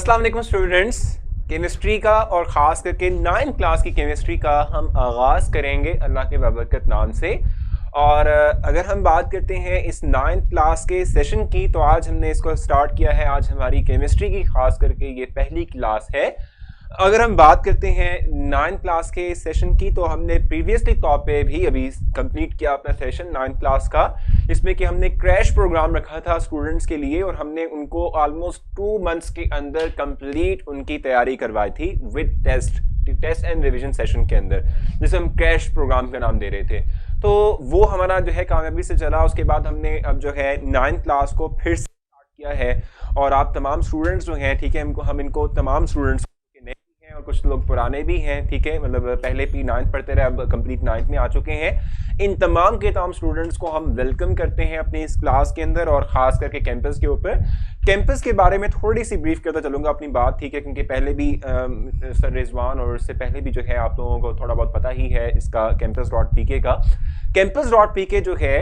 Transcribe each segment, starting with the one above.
अस्सलाम वालेकुम students. Chemistry का और ख़ास करके 9th क्लास की केमिस्ट्री का हम आगाज़ करेंगे अल्लाह के बरकत नाम से। और अगर हम बात करते हैं इस 9th क्लास के सेशन की, तो आज हमने इसको स्टार्ट किया है। आज हमारी केमिस्ट्री की ख़ास करके ये पहली क्लास है। अगर हम बात करते हैं 9th क्लास के सेशन की, तो हमने प्रीवियसली तौर पे भी अभी कंप्लीट किया अपना सेशन 9th क्लास का, इसमें कि हमने क्रैश प्रोग्राम रखा था स्टूडेंट्स के लिए और हमने उनको ऑलमोस्ट 2 मंथ्स के अंदर कंप्लीट उनकी तैयारी करवाई थी with test and revision session के अंदर, जिसे हम क्रैश प्रोग्राम का नाम दे रहे थे। तो वो हमारा जो है कामयाबी से चला। उसके बाद हमने अब जो है 9th क्लास को फिर से स्टार्ट किया है और आप तमाम स्टूडेंट्स जो हैं, ठीक है, हम इनको तमाम स्टूडेंट्स और कुछ लोग पुराने भी हैं, ठीक है, मतलब पहले भी 9th पढ़ते रहे, अब कंप्लीट 9th में आ चुके हैं। इन तमाम के तमाम स्टूडेंट्स को हम वेलकम करते हैं अपनी इस क्लास के अंदर और ख़ास करके कैंपस के ऊपर। कैंपस के बारे में थोड़ी सी ब्रीफ करता चलूँगा अपनी बात, ठीक है, क्योंकि पहले भी सर रिजवान और उससे पहले भी जो है आप लोगों को थोड़ा बहुत पता ही है इसका campus.pk का। campus.pk जो है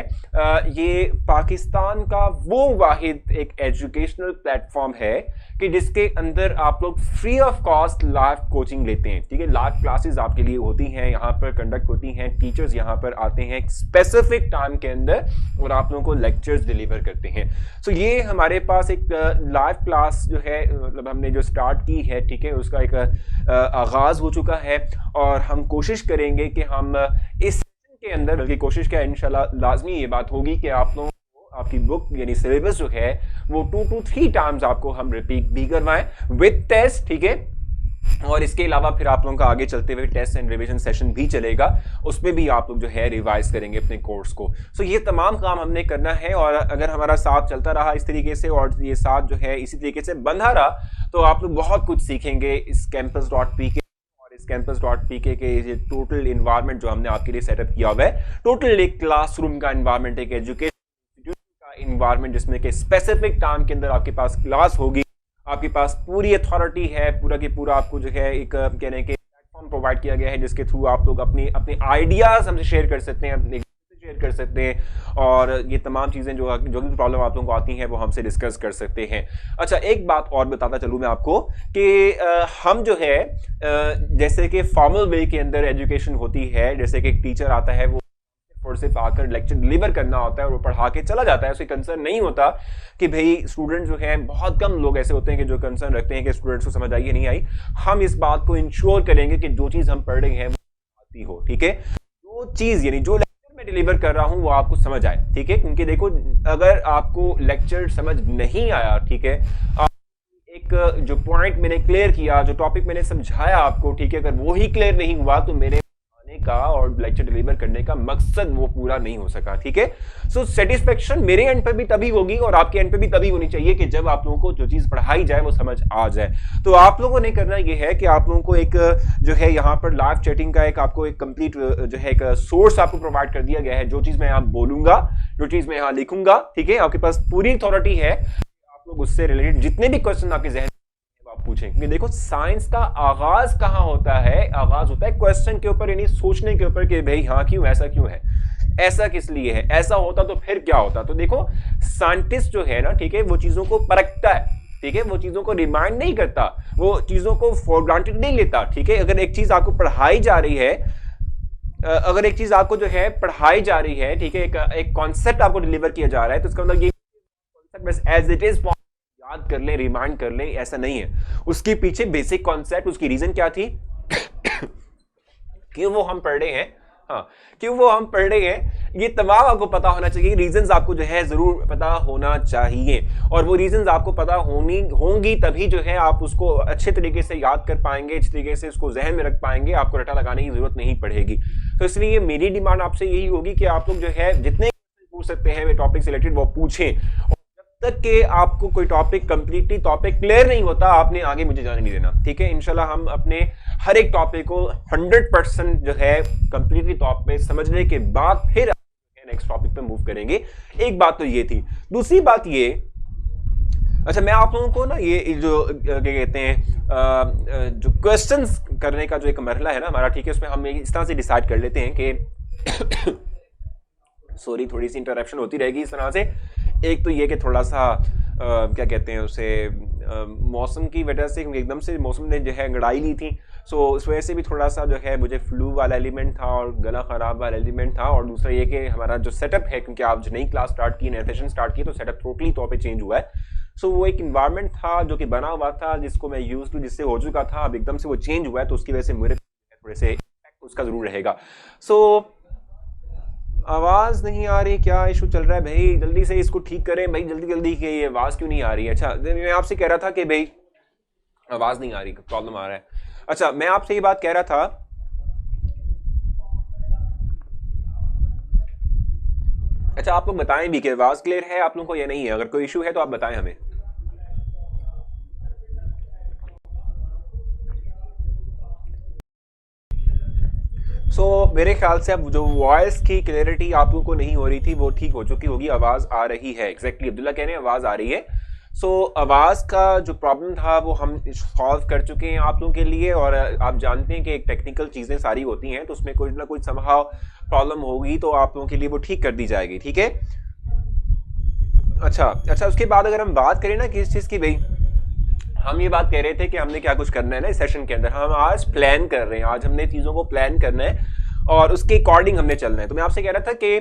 ये पाकिस्तान का वो वाहिद एक एजुकेशनल प्लेटफॉर्म है कि जिसके अंदर आप लोग free of cost live coaching लेते हैं, ठीक है। लाइव क्लासेस आपके लिए होती हैं, यहाँ पर कंडक्ट होती हैं, टीचर्स यहाँ पर आते हैं एक स्पेसिफिक टाइम के अंदर और आप लोगों को लेक्चर्स डिलीवर करते हैं। सो ये हमारे पास एक लाइव क्लास जो है, मतलब हमने जो स्टार्ट की है, ठीक है, उसका एक आगाज़ हो चुका है और हम कोशिश करेंगे कि हम इस के अंदर, बल्कि कोशिश क्या इंशाल्लाह लाजमी ये बात होगी कि आप लोगों को आपकी बुक यानी सिलेबस जो है वो 2 to 3 टाइम्स आपको हम रिपीट भी करवाएं विद टेस्ट, ठीक है। और इसके अलावा फिर आप लोगों का आगे चलते हुए टेस्ट एंड रिवीजन सेशन भी चलेगा, उसमें भी आप लोग जो है रिवाइज करेंगे अपने कोर्स को। सो ये तमाम काम हमने करना है और अगर हमारा साथ चलता रहा इस तरीके से और ये साथ जो है इसी तरीके से बंधा रहा, तो आप लोग बहुत कुछ सीखेंगे इस campus.pk campus.pk के ये टोटल इन्वायरमेंट जो हमने आपके लिए सेटअप किया हुआ है। टोटल एक क्लासरूम का इन्वायरमेंट, एक एजुकेशन का इन्वायरमेंट, जिसमें कि स्पेसिफिक टाइम के अंदर आपके पास क्लास होगी, आपके पास पूरी अथॉरिटी है, पूरा के पूरा आपको जो है एक कहने के प्लेटफॉर्म प्रोवाइड किया गया है जिसके थ्रू आप लोग अपने आइडियाज हमसे शेयर कर सकते हैं, अपने शेयर कर सकते हैं और ये तमाम चीज़ें जो भी प्रॉब्लम आप लोगों को आती हैं वो हमसे डिस्कस कर सकते हैं। अच्छा, एक बात और बताता चलूँ मैं आपको कि हम जो है जैसे कि फॉर्मल वे के अंदर एजुकेशन होती है, जैसे कि एक टीचर आता है, वो सिर्फ आकर लेक्चर डिलीवर करना होता है और वो पढ़ा के चला जाता है, उससे कंसर्न नहीं होता कि भाई स्टूडेंट जो है, बहुत कम लोग ऐसे होते हैं कि जो कंसर्न रखते हैं कि स्टूडेंट्स को समझ आई या नहीं आई। हम इस बात को इंश्योर करेंगे कि जो चीज़ हम पढ़ रहे हैं वो आती हो, ठीक है, जो चीज़ यानी जो मैं डिलीवर कर रहा हूं वो आपको समझ आए, ठीक है। क्योंकि देखो, अगर आपको लेक्चर समझ नहीं आया, ठीक है, एक जो पॉइंट मैंने क्लियर किया, जो टॉपिक मैंने समझाया आपको, ठीक है, अगर वो ही क्लियर नहीं हुआ तो मेरे आने का और लेक्चर डिलीवर करने का मकसद वो पूरा नहीं हो सका, ठीक है। सो सेटिस्फेक्शन मेरे एंड पर भी तभी होगी और आपके एंड पे भी तभी होनी चाहिए कि जब आप लोगों को जो चीज़ पढ़ाई जाए वो समझ आ जाए। तो आप लोगों ने करना ये है कि आप लोगों को एक जो है यहाँ पर लाइव चैटिंग का एक आपको एक कंप्लीट जो है एक सोर्स आपको प्रोवाइड कर दिया गया है। जो चीज़ मैं यहाँ बोलूँगा, जो चीज़ मैं यहाँ लिखूंगा, ठीक है, आपके पास पूरी अथॉरिटी है, आप लोग उससे रिलेटेड जितने भी क्वेश्चन आपके जहन आप पूछें। क्योंकि देखो, साइंस का आगाज कहाँ होता है? आगाज होता है क्वेश्चन के ऊपर, यानी सोचने के ऊपर कि भाई हाँ क्यों, ऐसा क्यों है, ऐसा किस लिए है, ऐसा होता तो फिर क्या होता। तो देखो, साइंटिस्ट जो है ना, ठीक है, वो चीजों को परखता है, ठीक है, वो चीजों को रिमाइंड नहीं करता, वो चीजों को फॉर ग्रांटेड नहीं लेता, ठीक है। अगर एक चीज आपको पढ़ाई जा रही है, अगर एक चीज आपको जो है पढ़ाई जा रही है, ठीक है, एक कॉन्सेप्ट आपको डिलीवर किया जा रहा है, तो इसका मतलब ये कॉन्सेप्ट बस एज इट इज याद कर लें, रिमाइंड कर लें, ऐसा नहीं है। उसके पीछे बेसिक कॉन्सेप्ट, उसकी रीजन क्या थी क्यों वो हम पढ़ रहे हैं, हाँ, क्यों वो हम पढ़ रहे हैं, ये तमाम आपको पता होना चाहिए। रीजंस आपको जो है जरूर पता होना चाहिए और वो रीजंस आपको पता होंगी तभी जो है आप उसको अच्छे तरीके से याद कर पाएंगे, अच्छे तरीके से उसको जहन में रख पाएंगे, आपको रटा लगाने की जरूरत नहीं पड़ेगी। तो इसलिए मेरी डिमांड आपसे यही होगी कि आप लोग जो है जितने पूछ सकते हैं टॉपिक से रिलेटेड वो पूछें, तक के आपको कोई टॉपिक कंप्लीटली टॉपिक क्लियर नहीं होता, आपने आगे मुझे जाने नहीं देना, ठीक है। इंशाल्लाह हम अपने हर एक टॉपिक को 100% जो है कंप्लीटली टॉप पे समझने के बाद फिर नेक्स्ट टॉपिक पे मूव करेंगे। एक बात तो ये थी। दूसरी बात ये, अच्छा, मैं आप लोगों को ना ये जो क्या कहते हैं जो क्वेश्चंस करने का जो एक मरहला है ना हमारा, ठीक है, उसमें हम इस तरह से डिसाइड कर लेते हैं कि सॉरी, थोड़ी सी इंटरप्शन होती रहेगी इस तरह से। एक तो ये कि थोड़ा सा क्या कहते हैं उसे, मौसम की वजह से, क्योंकि एकदम से मौसम ने जो है अंगड़ाई ली थी, सो उस वजह से भी थोड़ा सा जो है मुझे फ्लू वाला एलिमेंट था और गला ख़राब वाला एलिमेंट था। और दूसरा ये कि हमारा जो सेटअप है, क्योंकि आप जो नई क्लास स्टार्ट की, नया सेशन स्टार्ट की, तो सेटअप टोटली तौर पे चेंज हुआ है। सो वो एक इन्वायरमेंट था जो कि बना हुआ था, जिसको मैं यूज टू, जिससे हो चुका था, अब एकदम से वो चेंज हुआ है, तो उसकी वजह से मेरे थोड़े से उसका ज़रूर रहेगा। सो आवाज़ नहीं आ रही, क्या इशू चल रहा है भाई? जल्दी से इसको ठीक करें भाई, जल्दी जल्दी की ये आवाज़ क्यों नहीं आ रही है? अच्छा, मैं आपसे कह रहा था कि भाई आवाज़ नहीं आ रही, प्रॉब्लम आ रहा है। अच्छा, मैं आपसे ये बात कह रहा था, अच्छा आप लोग बताएं भी कि आवाज़ क्लियर है आप लोगों को या नहीं है? अगर कोई इशू है तो आप बताएं हमें। मेरे ख्याल से अब जो वॉइस की क्लियरिटी आप लोगों को नहीं हो रही थी वो ठीक हो चुकी होगी, आवाज़ आ रही है। एग्जैक्टली अब्दुल्ला कह रहे हैं आवाज़ आ रही है। आवाज़ का जो प्रॉब्लम था वो हम सॉल्व कर चुके हैं आप लोगों के लिए। और आप जानते हैं कि एक टेक्निकल चीज़ें सारी होती हैं, तो उसमें कुछ ना कुछ समहाउ प्रॉब्लम होगी तो आप लोगों के लिए वो ठीक कर दी जाएगी, ठीक है? अच्छा, उसके बाद अगर हम बात करें ना किस चीज़ की, भाई हम ये बात कह रहे थे कि हमने क्या कुछ करना है ना इस सेशन के अंदर, हम आज प्लान कर रहे हैं, आज हमने चीज़ों को प्लान करना है और उसके अकॉर्डिंग हमने चलना है। तो मैं आपसे कह रहा था कि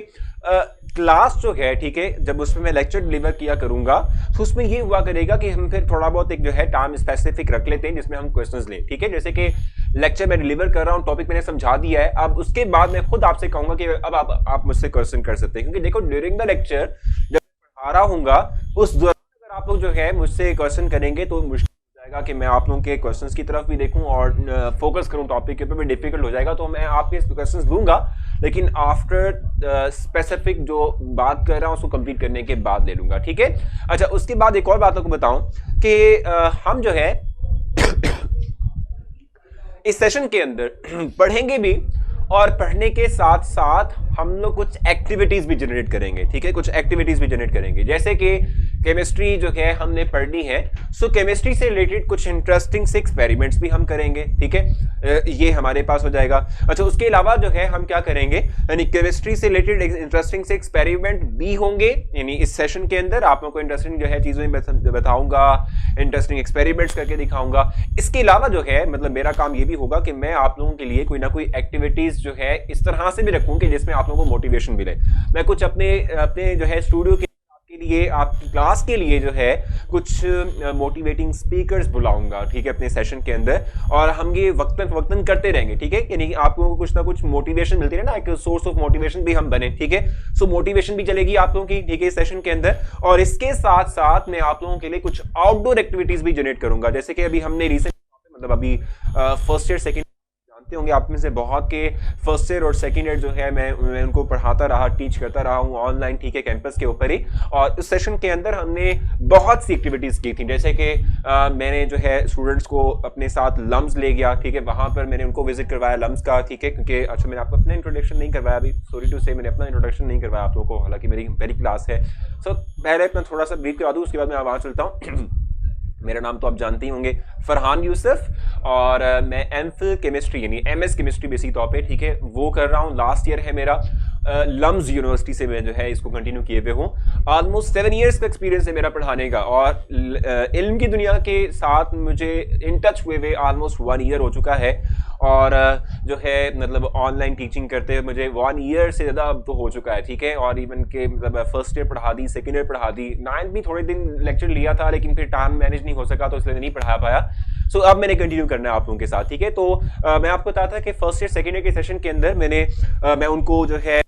क्लास जो है, ठीक है, जब उसमें मैं लेक्चर डिलीवर किया करूंगा तो उसमें ये हुआ करेगा कि हम फिर थोड़ा बहुत एक जो है टाइम स्पेसिफिक रख लेते हैं जिसमें हम क्वेश्चंस लें, ठीक है? जैसे कि लेक्चर मैं डिलीवर कर रहा हूँ, टॉपिक मैंने समझा दिया है, अब उसके बाद मैं खुद आपसे कहूंगा कि अब आप मुझसे क्वेश्चन कर सकते हैं, क्योंकि देखो ड्यूरिंग द लेक्चर जब पढ़ा रहा हूँगा उस दौरान अगर आप लोग जो है मुझसे क्वेश्चन करेंगे तो मुश्किल जाएगा कि मैं आप लोगों के क्वेश्चंस की तरफ भी देखूं और फोकस करूं टॉपिक के ऊपर भी डिफिकल्ट हो जाएगा। तो मैं आपके क्वेश्चंस दूंगा, लेकिन आफ्टर स्पेसिफिक जो बात कर रहा हूं उसको कंप्लीट करने के बाद ले लूंगा, ठीक है? अच्छा, उसके बाद एक और बात आपको बताऊं कि हम जो है इस सेशन के अंदर पढ़ेंगे भी और पढ़ने के साथ साथ हम लोग कुछ एक्टिविटीज भी जनरेट करेंगे, ठीक है? कुछ एक्टिविटीज भी जनरेट करेंगे, जैसे कि केमिस्ट्री जो है हमने पढ़नी है, सो केमिस्ट्री से रिलेटेड कुछ इंटरेस्टिंग से एक्सपेरिमेंट्स भी हम करेंगे, ठीक है? ये हमारे पास हो जाएगा। अच्छा, उसके अलावा जो है हम क्या करेंगे, यानी केमिस्ट्री से रिलेटेड इंटरेस्टिंग से एक्सपेरिमेंट भी होंगे, यानी इस सेशन के अंदर आप लोगों को इंटरेस्टिंग जो है चीजें बताऊंगा, इंटरेस्टिंग एक्सपेरिमेंट्स करके दिखाऊंगा। इसके अलावा जो है मतलब मेरा काम ये भी होगा कि मैं आप लोगों के लिए कोई ना कोई एक्टिविटीज जो है इस तरह से भी रखूं कि जिसमें आप लोगों को मोटिवेशन मिले। मैं कुछ अपने जो है स्टूडियो के लिए, आपकी क्लास के लिए जो है कुछ मोटिवेटिंग स्पीकर्स बुलाऊंगा, ठीक है, अपने सेशन के अंदर, और हम ये वक्तन करते रहेंगे, ठीक है? यानी आप लोगों को कुछ ना कुछ मोटिवेशन मिलती है ना, एक सोर्स ऑफ मोटिवेशन भी हम बने, ठीक है? सो मोटिवेशन भी चलेगी आप लोगों की, ठीक है, इस सेशन के अंदर। और इसके साथ साथ मैं आप लोगों के लिए कुछ आउटडोर एक्टिविटीज भी जनरेट करूंगा, जैसे कि अभी हमने रिसेंट मतलब अभी फर्स्ट ईयर सेकेंड होंगे आप में से बहुत के फर्स्ट ईयर और सेकंड ईयर जो है मैं उनको पढ़ाता रहा, टीच करता रहा हूँ ऑनलाइन, ठीक है, कैंपस के ऊपर ही। और इस सेशन के अंदर हमने बहुत सी एक्टिविटीज की थी, जैसे कि मैंने जो है स्टूडेंट्स को अपने साथ लम्स ले गया, ठीक है, वहां पर मैंने उनको विजिट करवाया लम्स का, ठीक है, क्योंकि अच्छा मैंने आपको अपना इंट्रोडक्शन नहीं करवाया अभी, सॉरी टू से, मैंने अपना इंट्रोडक्शन नहीं करवाया आप लोगों को, हालांकि मेरी पहली क्लास है। सो पहले मैं थोड़ा सा ब्रीफ करा दूँ, उसके बाद मैं वहां चलता हूँ। मेरा नाम तो आप जानते ही होंगे, फरहान यूसुफ, और मैं एमफिल केमिस्ट्री यानी एमएस केमिस्ट्री बेसिक तौर पे, ठीक है, वो कर रहा हूँ। लास्ट ईयर है मेरा, लम्स यूनिवर्सिटी से मैं जो है इसको कंटिन्यू किए हुए हूँ। ऑलमोस्ट 7 इयर्स का एक्सपीरियंस है मेरा पढ़ाने का, और इल्म की दुनिया के साथ मुझे इन टच हुए हुए ऑलमोस्ट 1 ईयर हो चुका है। और जो है मतलब ऑनलाइन टीचिंग करते हुए मुझे 1 ईयर से ज़्यादा अब तो हो चुका है, ठीक है। और इवन के मतलब फर्स्ट ईयर पढ़ा दी, सेकेंड ईयर पढ़ा दी, 9th भी थोड़े दिन लेक्चर लिया था, लेकिन फिर टाइम मैनेज नहीं हो सका तो इसलिए नहीं पढ़ा पाया। सो अब मैंने कंटिन्यू करना है आप लोगों के साथ, ठीक है। तो मैं आपको बताता था कि फर्स्ट ईयर सेकेंड ईयर के सेशन के अंदर मैं उनको जो है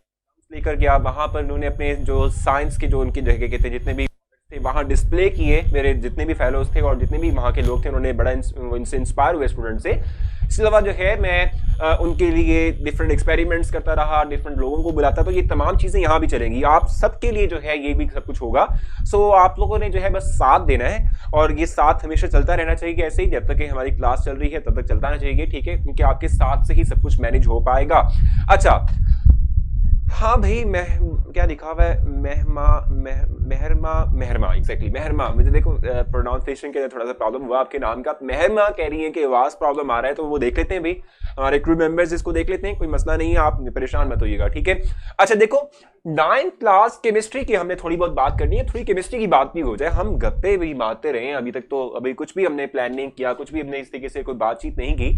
लेकर गया, वहाँ पर उन्होंने अपने जो साइंस के जो उनकी जगह के थे जितने भी वहाँ डिस्प्ले किए, मेरे जितने भी फेलोज थे और जितने भी वहाँ के लोग थे, उन्होंने बड़ा इनसे इंस्पायर हुए स्टूडेंट से। इसके अलावा जो है मैं उनके लिए डिफरेंट एक्सपेरिमेंट्स करता रहा, डिफरेंट लोगों को बुलाता, तो ये तमाम चीज़ें यहाँ भी चलेंगी, आप सबके लिए जो है ये भी सब कुछ होगा। सो आप लोगों ने जो है बस साथ देना है, और ये साथ हमेशा चलता रहना चाहिए ऐसे ही, जब तक कि हमारी क्लास चल रही है तब तक चलता रहना चाहिए, ठीक है, क्योंकि आपके साथ से ही सब कुछ मैनेज हो पाएगा। अच्छा हाँ भाई, क्या लिखा हुआ है, मेहरमा, मेहरमा, एग्जैक्टली मेहरमा। मुझे देखो प्रोनाउंसिएशन के अंदर थोड़ा सा प्रॉब्लम हुआ आपके नाम का। मेहरमा कह रही है कि आवाज प्रॉब्लम आ रहा है, तो वो देख लेते हैं भाई, हमारे क्रू मेंबर्स इसको देख लेते हैं, कोई मसला नहीं है, आप परेशान मत होइएगा, ठीक है। अच्छा देखो, 9th क्लास केमिस्ट्री की हमने थोड़ी बहुत बात करनी है, थोड़ी केमिस्ट्री की बात भी हो जाए, हम गप्पे भी मारते रहे हैं अभी तक, तो अभी कुछ भी हमने प्लान नहीं किया, कुछ भी हमने इस तरीके से कोई बातचीत नहीं की।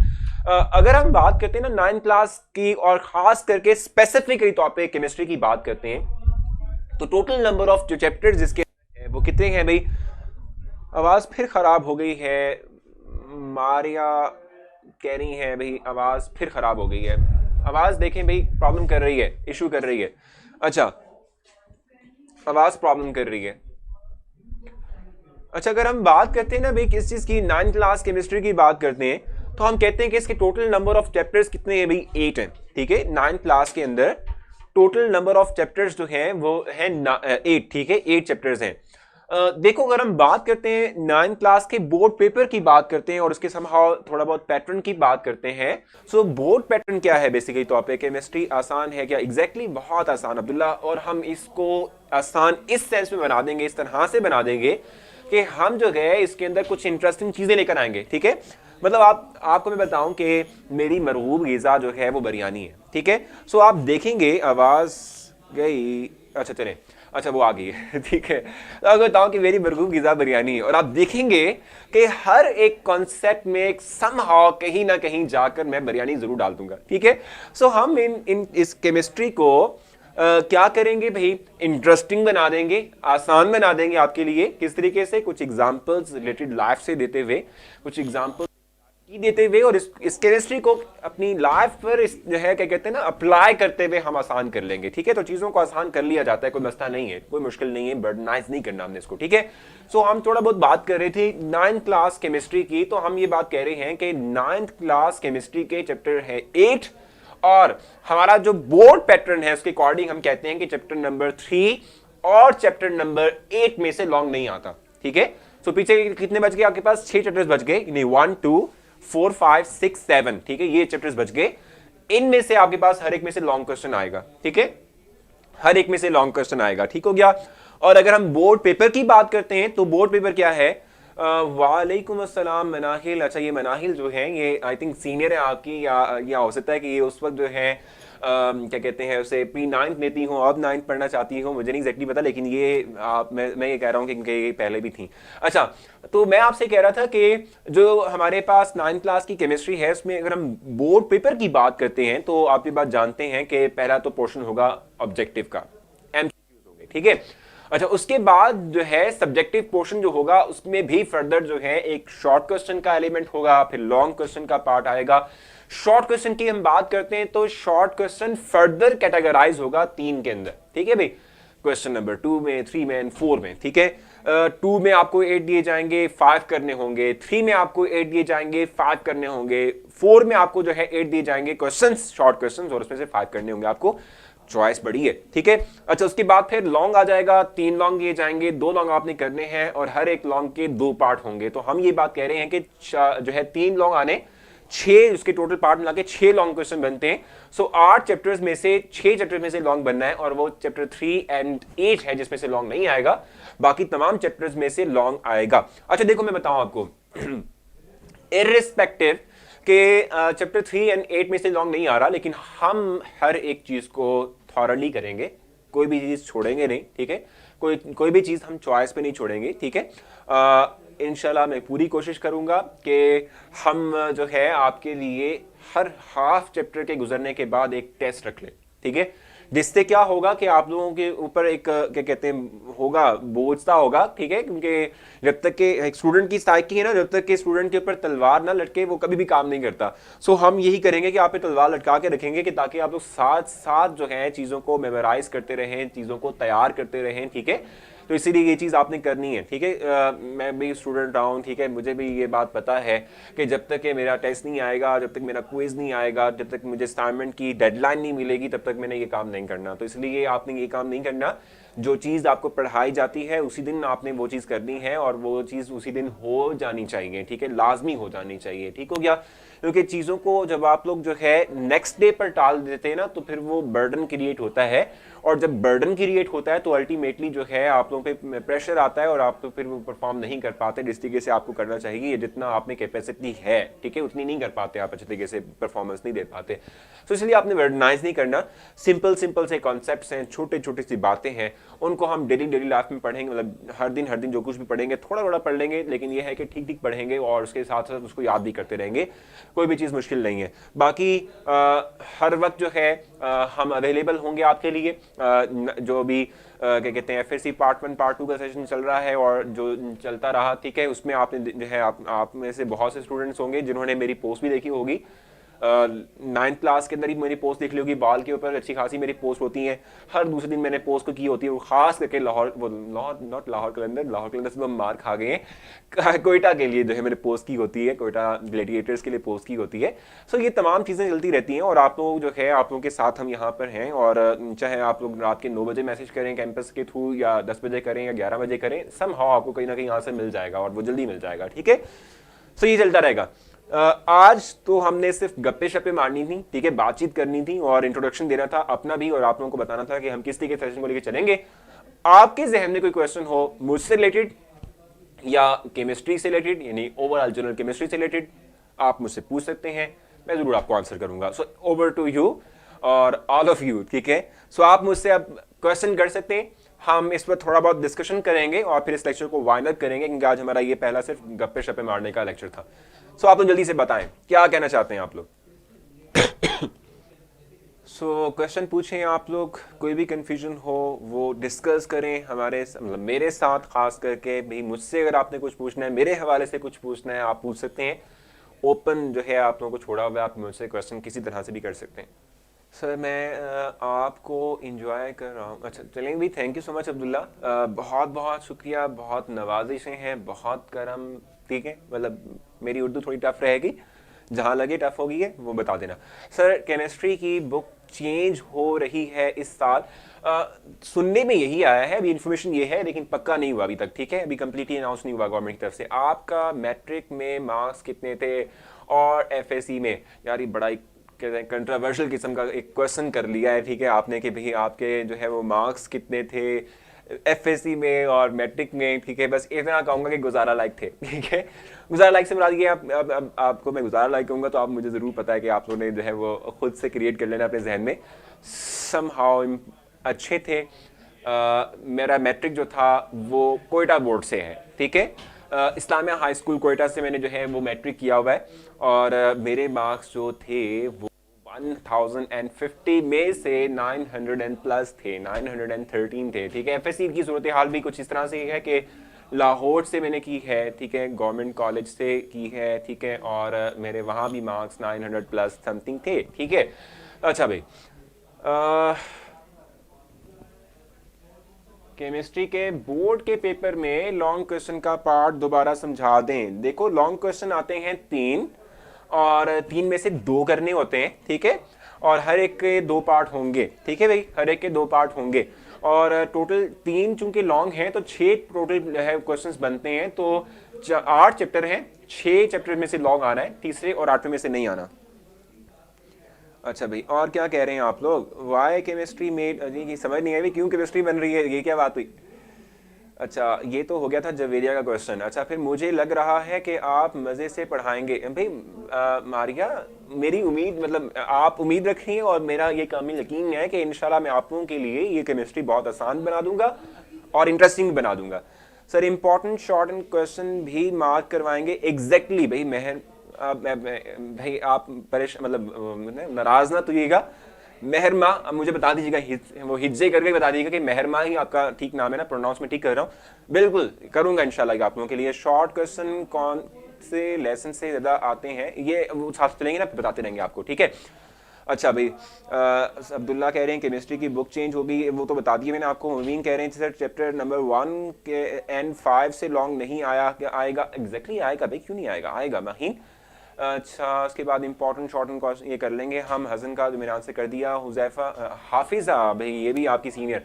अगर हम बात करते हैं ना 9th क्लास की, और खास करके स्पेसिफिकली तौर पे केमिस्ट्री की बात करते हैं, तो टोटल नंबर ऑफ जो चैप्टर्स जिसके हैं वो कितने हैं भाई? आवाज फिर खराब हो गई है, मारिया कह रही है भाई आवाज फिर खराब हो गई है। आवाज देखें भाई, प्रॉब्लम कर रही है, इशू कर रही है। अच्छा, आवाज प्रॉब्लम कर रही है। अच्छा, अगर हम बात करते हैं ना भाई किस चीज की, 9th क्लास केमिस्ट्री की बात करते हैं, तो हम कहते हैं कि इसके टोटल नंबर ऑफ चैप्टर्स कितने हैं भाई? 8 हैं, ठीक है। 9th क्लास के अंदर टोटल नंबर ऑफ चैप्टर्स जो हैं वो है 8, ठीक है, 8 चैप्टर्स हैं। देखो, अगर हम बात करते हैं 9th क्लास के बोर्ड पेपर की बात करते हैं और उसके समहाउ थोड़ा बहुत पैटर्न की बात करते हैं, सो बोर्ड पैटर्न क्या है बेसिकली तौर पे? केमिस्ट्री आसान है क्या? एग्जैक्टली बहुत आसान अब्दुल्ला, और हम इसको आसान इस सेंस में बना देंगे, इस तरह से बना देंगे कि हम जो है इसके अंदर कुछ इंटरेस्टिंग चीजें लेकर आएंगे, ठीक है। मतलब आपको मैं बताऊं कि मेरी मरगूब ग़िज़ा जो है वो बिरयानी है, ठीक है। सो आप देखेंगे, आवाज गई, अच्छा चले, अच्छा वो आ गई है, ठीक है। तो आपको बताऊं कि मेरी मरगूब ग़िज़ा बिरयानी है, और आप देखेंगे कि हर एक कॉन्सेप्ट में समहाउ कहीं ना कहीं जाकर मैं बिरयानी जरूर डाल दूंगा, ठीक है। सो हम इस केमिस्ट्री को क्या करेंगे भाई? इंटरेस्टिंग बना देंगे, आसान बना देंगे आपके लिए। किस तरीके से? कुछ एग्जांपल्स रिलेटेड लाइफ से देते हुए, कुछ एग्जांपल्स देते हुए, और इस केमिस्ट्री को अपनी लाइफ पर इस जो है क्या कहते हैं ना, अप्लाई करते हुए हम आसान कर लेंगे, ठीक है। तो चीजों को आसान कर लिया जाता है, कोई मसला नहीं है, कोई मुश्किल नहीं है, बर्डनाइज नहीं करना हमने इसको, ठीक है। सो हम थोड़ा बहुत बात कर रहे थे 9th क्लास केमिस्ट्री की, तो हम ये बात कह रहे हैं कि 9th क्लास केमिस्ट्री के चैप्टर है 8, और हमारा जो बोर्ड पैटर्न है उसके अकॉर्डिंग हम कहते हैं कि चैप्टर नंबर 3 और चैप्टर नंबर 8 में से लॉन्ग नहीं आता, ठीक है। सो पीछे कितने बच गए आपके पास? 6 चैप्टर्स बच गए, 1 2 4 5 6 7, ठीक है, ये चैप्टर्स बच गए। इनमें से आपके पास हर एक में से लॉन्ग क्वेश्चन आएगा, ठीक है, हर एक में से लॉन्ग क्वेश्चन आएगा, ठीक हो गया। और अगर हम बोर्ड पेपर की बात करते हैं, तो बोर्ड पेपर क्या है? वालेकुम अस्सलाम मनाहिल। अच्छा, ये मनाहिल जो है ये आई थिंक सीनियर है आपकी, या हो सकता है कि ये उस वक्त जो है क्या कहते हैं उसे P9 लेती हूँ, अब 9th पढ़ना चाहती हूँ, मुझे नहीं एग्जैक्टली पता, लेकिन ये मैं ये कह रहा हूँ कि ये पहले भी थी। अच्छा, तो मैं आपसे कह रहा था कि जो हमारे पास 9th क्लास की केमिस्ट्री है उसमें अगर हम बोर्ड पेपर की बात करते हैं, तो आप ये बात जानते हैं कि पहला तो पोर्शन होगा ऑब्जेक्टिव का, MCQs होंगे, ठीक है। अच्छा, उसके बाद जो है सब्जेक्टिव पोर्शन जो होगा उसमें भी फर्दर जो है एक शॉर्ट क्वेश्चन का एलिमेंट होगा, फिर लॉन्ग क्वेश्चन का पार्ट आएगा। शॉर्ट क्वेश्चन की हम बात करते हैं तो शॉर्ट क्वेश्चन फर्दर कैटेगराइज होगा 3 के अंदर, ठीक है भाई। क्वेश्चन नंबर 2 में, 3 में एंड 4 में, ठीक है। 2 में आपको 8 दिए जाएंगे, 5 करने होंगे। 3 में आपको 8 दिए जाएंगे, 5 करने होंगे। 4 में आपको जो है 8 दिए जाएंगे क्वेश्चंस, शॉर्ट क्वेश्चंस, और उसमें से 5 करने होंगे आपको। चॉइस बड़ी है, ठीक है। अच्छा, उसके बाद फिर लॉन्ग आ जाएगा, 3 लॉन्ग दिए जाएंगे, 2 लॉन्ग आपने करने हैं, और हर एक लॉन्ग के 2 पार्ट होंगे। तो हम ये बात कह रहे हैं कि जो है 3 लॉन्ग आने, 6 उसके टोटल पार्ट मिला के 6 लॉन्ग क्वेश्चन बनते हैं। सो 8 चैप्टर्स में से 6 चैप्टर में से लॉन्ग बनना है, और वो चैप्टर 3 एंड 8 है जिसमें से लॉन्ग नहीं आएगा, बाकी तमाम चैप्टर्स में से लॉन्ग आएगा। अच्छा देखो, मैं बताऊं आपको इररिस्पेक्टिव कि चैप्टर 3 एंड 8 में से लॉन्ग नहीं आ रहा, लेकिन हम हर एक चीज को थॉरली करेंगे, कोई भी चीज छोड़ेंगे नहीं, ठीक है। कोई भी चीज हम चॉइस पे नहीं छोड़ेंगे, ठीक है। इंशाल्लाह मैं पूरी कोशिश करूंगा कि हम जो है आपके लिए हर हाफ चैप्टर के गुजरने के बाद एक टेस्ट रख लें, ठीक है। जिससे क्या होगा कि आप लोगों के ऊपर एक क्या कहते हैं होगा, बोझ सा होगा, ठीक है। क्योंकि जब तक के एक स्टूडेंट की साइकी है ना, जब तक के स्टूडेंट के ऊपर तलवार ना लटके वो कभी भी काम नहीं करता। सो हम यही करेंगे कि आप पे तलवार लटका के रखेंगे कि ताकि आप लोग साथ साथ जो है चीज़ों को मेमोराइज करते रहें, चीज़ों को तैयार करते रहें, ठीक है। तो इसीलिए ये चीज़ आपने करनी है, ठीक है। मैं भी स्टूडेंट रहा हूँ, ठीक है, मुझे भी ये बात पता है कि जब तक कि मेरा टेस्ट नहीं आएगा, जब तक मेरा क्विज नहीं आएगा, जब तक मुझे असाइनमेंट की डेडलाइन नहीं मिलेगी, तब तक मैंने ये काम नहीं करना। तो इसलिए आपने ये काम नहीं करना, जो चीज़ आपको पढ़ाई जाती है उसी दिन आपने वो चीज़ करनी है, और वो चीज़ उसी दिन हो जानी चाहिए, ठीक है, लाजमी हो जानी चाहिए, ठीक हो गया। क्योंकि चीज़ों को जब आप लोग जो है नेक्स्ट डे पर टाल देते हैं ना, तो फिर वो बर्डन क्रिएट होता है, और जब बर्डन क्रिएट होता है तो अल्टीमेटली जो है आप लोगों पे प्रेशर आता है और आप तो फिर वो परफॉर्म नहीं कर पाते जिस तरीके से आपको करना चाहिए, जितना आप में कैपेसिटी है, ठीक है, उतनी नहीं कर पाते आप, अच्छे तरीके से परफॉर्मेंस नहीं दे पाते। तो इसलिए आपने वर्डनाइज नहीं करना, सिंपल सिंपल से कॉन्सेप्ट्स हैं, छोटे छोटे सी बातें हैं, उनको हम डेली लाइफ में पढ़ेंगे, मतलब हर दिन जो कुछ भी पढ़ेंगे थोड़ा थोड़ा पढ़ लेंगे, लेकिन ये है कि ठीक ठीक पढ़ेंगे और उसके साथ साथ उसको याद भी करते रहेंगे, कोई भी चीज़ मुश्किल नहीं है। बाकी हर वक्त जो है हम अवेलेबल होंगे आपके लिए, जो भी क्या कहते हैं FSC पार्ट 1 पार्ट 2 का सेशन चल रहा है और जो चलता रहा, ठीक है, उसमें आपने जो है आप में से बहुत से स्टूडेंट्स होंगे जिन्होंने मेरी पोस्ट भी देखी होगी। 9th क्लास के अंदर ही मेरी पोस्ट देख ली होगी, बाल के ऊपर अच्छी खासी मेरी पोस्ट होती हैं, हर दूसरे दिन मैंने पोस्ट को की होती है, वो खास करके लाहौर कलंदर से मार खा गए हैं, कोयटा के लिए जो है मैंने पोस्ट की होती है, कोयटा ग्लैडिएटर्स के लिए पोस्ट की होती है। सो ये तमाम चीज़ें चलती रहती हैं और आप लोग जो है आप लोगों के साथ हम यहाँ पर हैं, और चाहे आप लोग रात के 9 बजे मैसेज करें कैंपस के थ्रू, या 10 बजे करें या 11 बजे करें, समहाउ आपको कहीं ना कहीं यहाँ से मिल जाएगा और वो जल्दी मिल जाएगा, ठीक है। सो ये चलता रहेगा। आज तो हमने सिर्फ गप्पे शप्पे मारनी थी, ठीक है, बातचीत करनी थी और इंट्रोडक्शन देना था अपना भी, और आप लोगों को बताना था कि हम किस तरीके सेशन को लेकर चलेंगे। आपके जहन में कोई क्वेश्चन हो मुझसे रिलेटेड या केमिस्ट्री से रिलेटेड, यानी ओवरऑल जनरल केमिस्ट्री से रिलेटेड, आप मुझसे पूछ सकते हैं, मैं जरूर आपको आंसर करूंगा। सो ओवर टू यू और ऑल ऑफ यू, ठीक है। सो आप मुझसे अब क्वेश्चन कर सकते हैं, हम इस पर थोड़ा बहुत डिस्कशन करेंगे और फिर इस लेक्चर को वाइंड अप करेंगे, क्योंकि आज हमारा ये पहला सिर्फ गप्पे शप्पे मारने का लेक्चर था। सो आप लोग जल्दी से बताएं क्या कहना चाहते हैं आप लोग। सो क्वेश्चन पूछें आप लोग, कोई भी कंफ्यूजन हो वो डिस्कस करें हमारे, मतलब मेरे साथ खास करके भी। मुझसे अगर आपने कुछ पूछना है, मेरे हवाले से कुछ पूछना है, आप पूछ सकते हैं। ओपन जो है आप लोगों को छोड़ा हुआ है, आप मुझसे क्वेश्चन किसी तरह से भी कर सकते हैं। सर मैं आपको इंजॉय कर रहा हूँ। अच्छा चलेंगे भी, thank you so much Abdullah, बहुत बहुत शुक्रिया, बहुत नवाजिशें हैं, बहुत करम, ठीक है। मतलब मेरी उर्दू थोड़ी टफ रहेगी, जहाँ लगे टफ होगी है वो बता देना। सर केमिस्ट्री की बुक चेंज हो रही है इस साल, सुनने में यही आया है, अभी इन्फॉर्मेशन ये है लेकिन पक्का नहीं हुआ अभी तक, ठीक है, अभी कंप्लीटली अनाउंस नहीं हुआ गवर्नमेंट की तरफ से। आपका मैट्रिक में मार्क्स कितने थे और FSC में? यार ये बड़ा कंट्रोवर्शियल किस्म का एक क्वेश्चन कर लिया है, ठीक है आपने, कि भाई आपके जो है वो मार्क्स कितने थे FSC में और मैट्रिक में, ठीक है। बस इतना कहूँगा कि गुजारा लायक थे, ठीक है। गुजारा लायक से मुराद ये आपको मैं गुजारा लायक कहूँगा तो आप मुझे ज़रूर पता है कि आप लोगों ने जो है वो खुद से क्रिएट कर लेना अपने जहन में। समहाउ अच्छे थे। मेरा मैट्रिक जो था वो कोयटा बोर्ड से है, ठीक है, इस्लामिया हाई स्कूल कोयटा से मैंने जो है वो मैट्रिक किया हुआ है, और मेरे मार्क्स जो थे वो 1050 में से 900 प्लस थे, 913 थे, ठीक है। FSC की सूरत हाल भी कुछ इस तरह से है कि लाहौर से मैंने की है, ठीक है, गवर्नमेंट कॉलेज से की है, ठीक है, और मेरे वहाँ भी मार्क्स 900 प्लस समथिंग थे, ठीक है। अच्छा भाई, केमिस्ट्री के बोर्ड के पेपर में लॉन्ग क्वेश्चन का पार्ट दोबारा समझा दें। देखो लॉन्ग क्वेश्चन आते हैं 3 और 3 में से 2 करने होते हैं, ठीक है, और हर एक के 2 पार्ट होंगे, ठीक है भाई, हर एक के 2 पार्ट होंगे, और टोटल 3 चूंकि लॉन्ग हैं तो 6 टोटल है क्वेश्चंस बनते हैं, तो 8 चैप्टर हैं, 6 चैप्टर में से लॉन्ग आना है, तीसरे और 8वें में से नहीं आना। अच्छा भाई, और क्या कह रहे हैं आप लोग? वाई केमिस्ट्री मेड, ये समझ नहीं आई क्यों केमिस्ट्री बन रही है, ये क्या बात हुई? अच्छा ये तो हो गया था जवेरिया का क्वेश्चन। अच्छा फिर मुझे लग रहा है कि आप मज़े से पढ़ाएंगे भाई। मारिया, मेरी उम्मीद, मतलब आप उम्मीद रखें और मेरा ये कामिल यकीन है कि इंशाल्लाह मैं आप लोगों के लिए ये केमिस्ट्री बहुत आसान बना दूंगा और इंटरेस्टिंग बना दूंगा। Sir important short and question भी मार्क करवाएंगे। एग्जैक्टली भाई, मेहर भाई आप परेशान, मतलब नाराज ना तुझेगा। मेहरमा, अब मुझे बता दीजिएगा, वो हिज्जे करके बता दीजिएगा कि मेहरमा ही आपका ठीक नाम है ना, प्रोनाउंस में ठीक कर रहा हूँ, बिल्कुल करूंगा इंशाल्लाह आप लोगों के लिए। शॉर्ट क्वेश्चन कौन से लेसन से ज़्यादा आते हैं, ये वो साथ चलेंगे ना, बताते रहेंगे आपको, ठीक है। अच्छा भाई, अब्दुल्ला कह रहे हैं केमिस्ट्री की बुक चेंज होगी, वो तो बता दिए मैंने आपको। मवीन कह रहे हैं सर चैप्टर नंबर 1 के एंड 5 से लॉन्ग नहीं आया, क्या आएगा? एग्जैक्टली आएगा भाई, क्यों नहीं आएगा, आएगा महीन। अच्छा उसके बाद इंपॉर्टेंट शॉर्ट एंड क्वेश्चन ये कर लेंगे हम। हसन का जो मैंने आंसर कर दिया। हुजैफा, हाफिज़ा भाई ये भी आपकी सीनियर,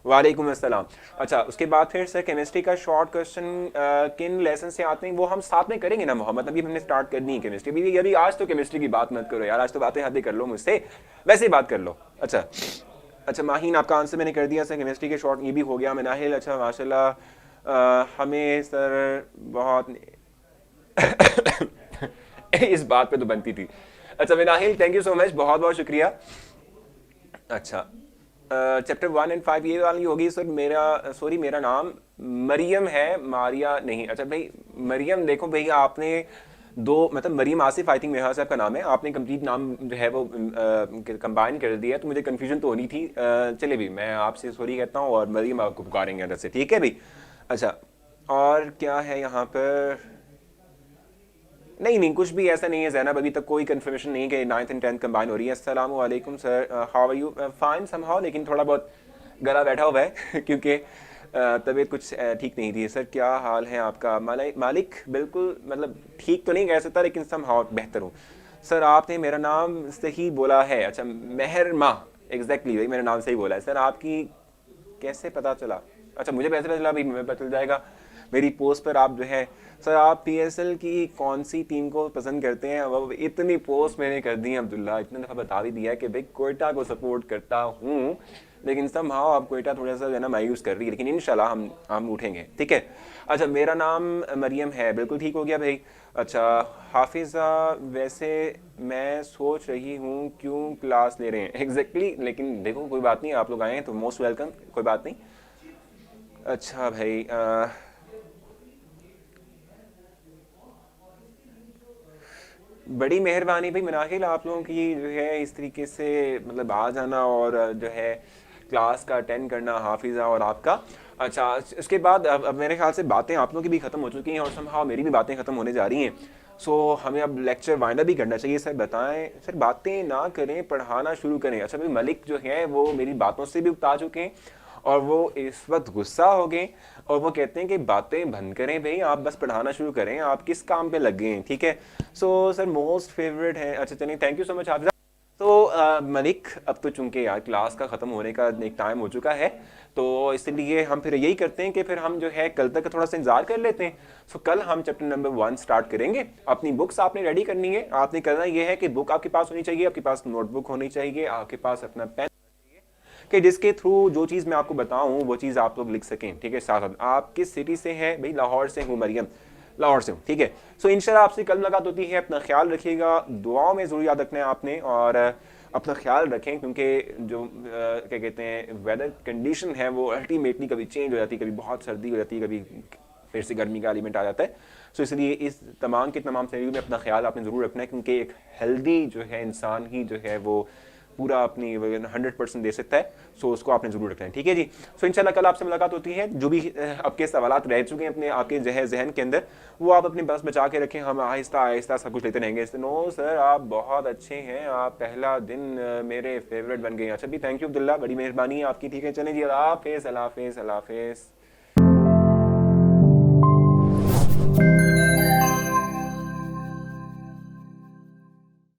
वालेकुम अस्सलाम। अच्छा उसके बाद फिर सर केमिस्ट्री का शॉर्ट क्वेश्चन किन लेसन से आते हैं, वो हम साथ में करेंगे ना मोहम्मद, अभी हमने स्टार्ट करनी है केमिस्ट्री। अभी आज तो केमिस्ट्री की बात मत करो यार, आज तो बातें हद कर लो मुझसे, वैसे ही बात कर लो। अच्छा अच्छा माहीन, आपका आंसर मैंने कर दिया सर, केमिस्ट्री के शॉर्ट ये भी हो गया। मनाहिल, अच्छा माशाल्लाह, हमें सर बहुत इस बात पे तो बनती थी। अच्छा Manahil, thank you so much, बहुत बहुत शुक्रिया। अच्छा चैप्टर 1 एंड 5 ये वाली होगी सर। मेरा सॉरी, मेरा नाम मरियम है, मारिया नहीं। अच्छा भाई मरियम, देखो भाई आपने दो मतलब मरियम आसिफ आई थिंक मेरा साहब का नाम है, आपने कंप्लीट नाम जो है वो कंबाइन कर दिया, तो मुझे कंफ्यूजन तो होनी थी। चले भी, मैं आपसे सॉरी कहता हूँ और मरियम आपको पुकारेंगे अंदर से, ठीक है भाई। अच्छा और क्या है यहाँ पर? नहीं नहीं, कुछ भी ऐसा नहीं है जैनब, अभी तक कोई कंफर्मेशन नहीं कि 9th एंड 10th कंबाइन हो रही है। अस्सलाम वालेकुम sir, how are you? Fine somehow, लेकिन थोड़ा बहुत गला बैठा हुआ है क्योंकि तबीयत कुछ ठीक नहीं थी। सर क्या हाल है आपका? मालिक बिल्कुल, मतलब ठीक तो नहीं कह सकता, लेकिन समहाउ बेहतर हूँ। सर आपने मेरा नाम सही बोला है। अच्छा मेहरमा, एग्जैक्टली भाई मेरा नाम सही बोला है सर। आपकी कैसे पता चला? अच्छा मुझे कैसे पता चला भाई? मैं पता चल जाएगा मेरी पोस्ट पर। आप जो है सर, आप पीएसएल की कौन सी टीम को पसंद करते हैं? अब इतनी पोस्ट मैंने कर दी है अब्दुल्ला, इतने दफ़ा बता भी दिया है कि भाई कोयटा को सपोर्ट करता हूँ, लेकिन सब हाँ आप कोयटा थोड़ा सा जो है ना मायूस कर रही है, लेकिन इंशाल्लाह हम उठेंगे, ठीक है। अच्छा मेरा नाम मरियम है, बिल्कुल ठीक हो गया भाई। अच्छा हाफिज़ा, वैसे मैं सोच रही हूँ क्यों क्लास ले रहे हैं एग्जैक्टली लेकिन देखो कोई बात नहीं, आप लोग आए हैं तो मोस्ट वेलकम, कोई बात नहीं। अच्छा भाई बड़ी मेहरबानी भाई मनाहिल, आप लोगों की जो है इस तरीके से मतलब आ जाना और जो है क्लास का अटेंड करना, हाफिज़ा और आपका। अच्छा इसके बाद अब मेरे ख्याल से बातें आप लोगों की भी ख़त्म हो चुकी हैं और समहाउ मेरी भी बातें ख़त्म होने जा रही हैं। सो हमें अब लेक्चर वाइंड अप भी करना चाहिए। सर बताएं सर, बातें ना करें, पढ़ाना शुरू करें। अच्छा भाई मलिक जो है वो मेरी बातों से भी उगता चुके हैं और वो इस वक्त गुस्सा हो गए और वो कहते हैं कि बातें बंद करें भाई, आप बस पढ़ाना शुरू करें, आप किस काम पे लग गए हैं, ठीक है। सो सर मोस्ट फेवरेट है। अच्छा चलिए, thank you so much Hafiza. तो मलिक, अब तो चूंकि यार क्लास का ख़त्म होने का एक टाइम हो चुका है, तो इसलिए हम फिर यही करते हैं कि फिर हम जो है कल तक थोड़ा सा इंतजार कर लेते हैं। सो कल हम चैप्टर नंबर 1 स्टार्ट करेंगे। अपनी बुक्स आपने रेडी करनी है, आपने करना ये है कि बुक आपके पास होनी चाहिए, आपके पास नोटबुक होनी चाहिए, आपके पास अपना पेन कि जिसके थ्रू जो चीज़ मैं आपको बताऊं वो चीज़ आप लोग लिख सकें, ठीक है। साथ साथ आप किस सिटी से हैं? भाई लाहौर से हूँ मरियम, लाहौर से हूँ, ठीक है। सो इंशाल्लाह आपसे कल मुलाकात होती है। अपना ख्याल रखिएगा, दुआओं में ज़रूर याद रखना है आपने, और अपना ख्याल रखें क्योंकि जो क्या कहते हैं वेदर कंडीशन है वो अल्टीमेटली कभी चेंज हो जाती है, कभी बहुत सर्दी हो जाती है, कभी फिर से गर्मी का एलिमेंट आ जाता है। सो इसलिए इस तमाम के तमाम सिनेरियो में अपना ख्याल आपने ज़रूर रखना है, क्योंकि एक हेल्दी जो है इंसान ही जो है वो पूरा अपनी 100% दे सकता है। सो उसको आपने जरूर रखना है, ठीक है जी। सो इंशाल्लाह कल आपसे मुलाकात होती है। जो भी आपके सवालात रह चुके हैं अपने आपके जहन के अंदर, वो आप अपने पास बचा के रखें, हम आहिस्ता आहिस्ता सब कुछ लेते रहेंगे। नो सर आप बहुत अच्छे हैं, आप पहला दिन मेरे फेवरेट बन गए। अच्छा भी थैंक यू अब्दुल्ला, बड़ी मेहरबानी है आपकी, ठीक है। चलें जी, अल्लाह हाफिज़, अल्लाह हाफिज़, अल्लाह हाफिज़।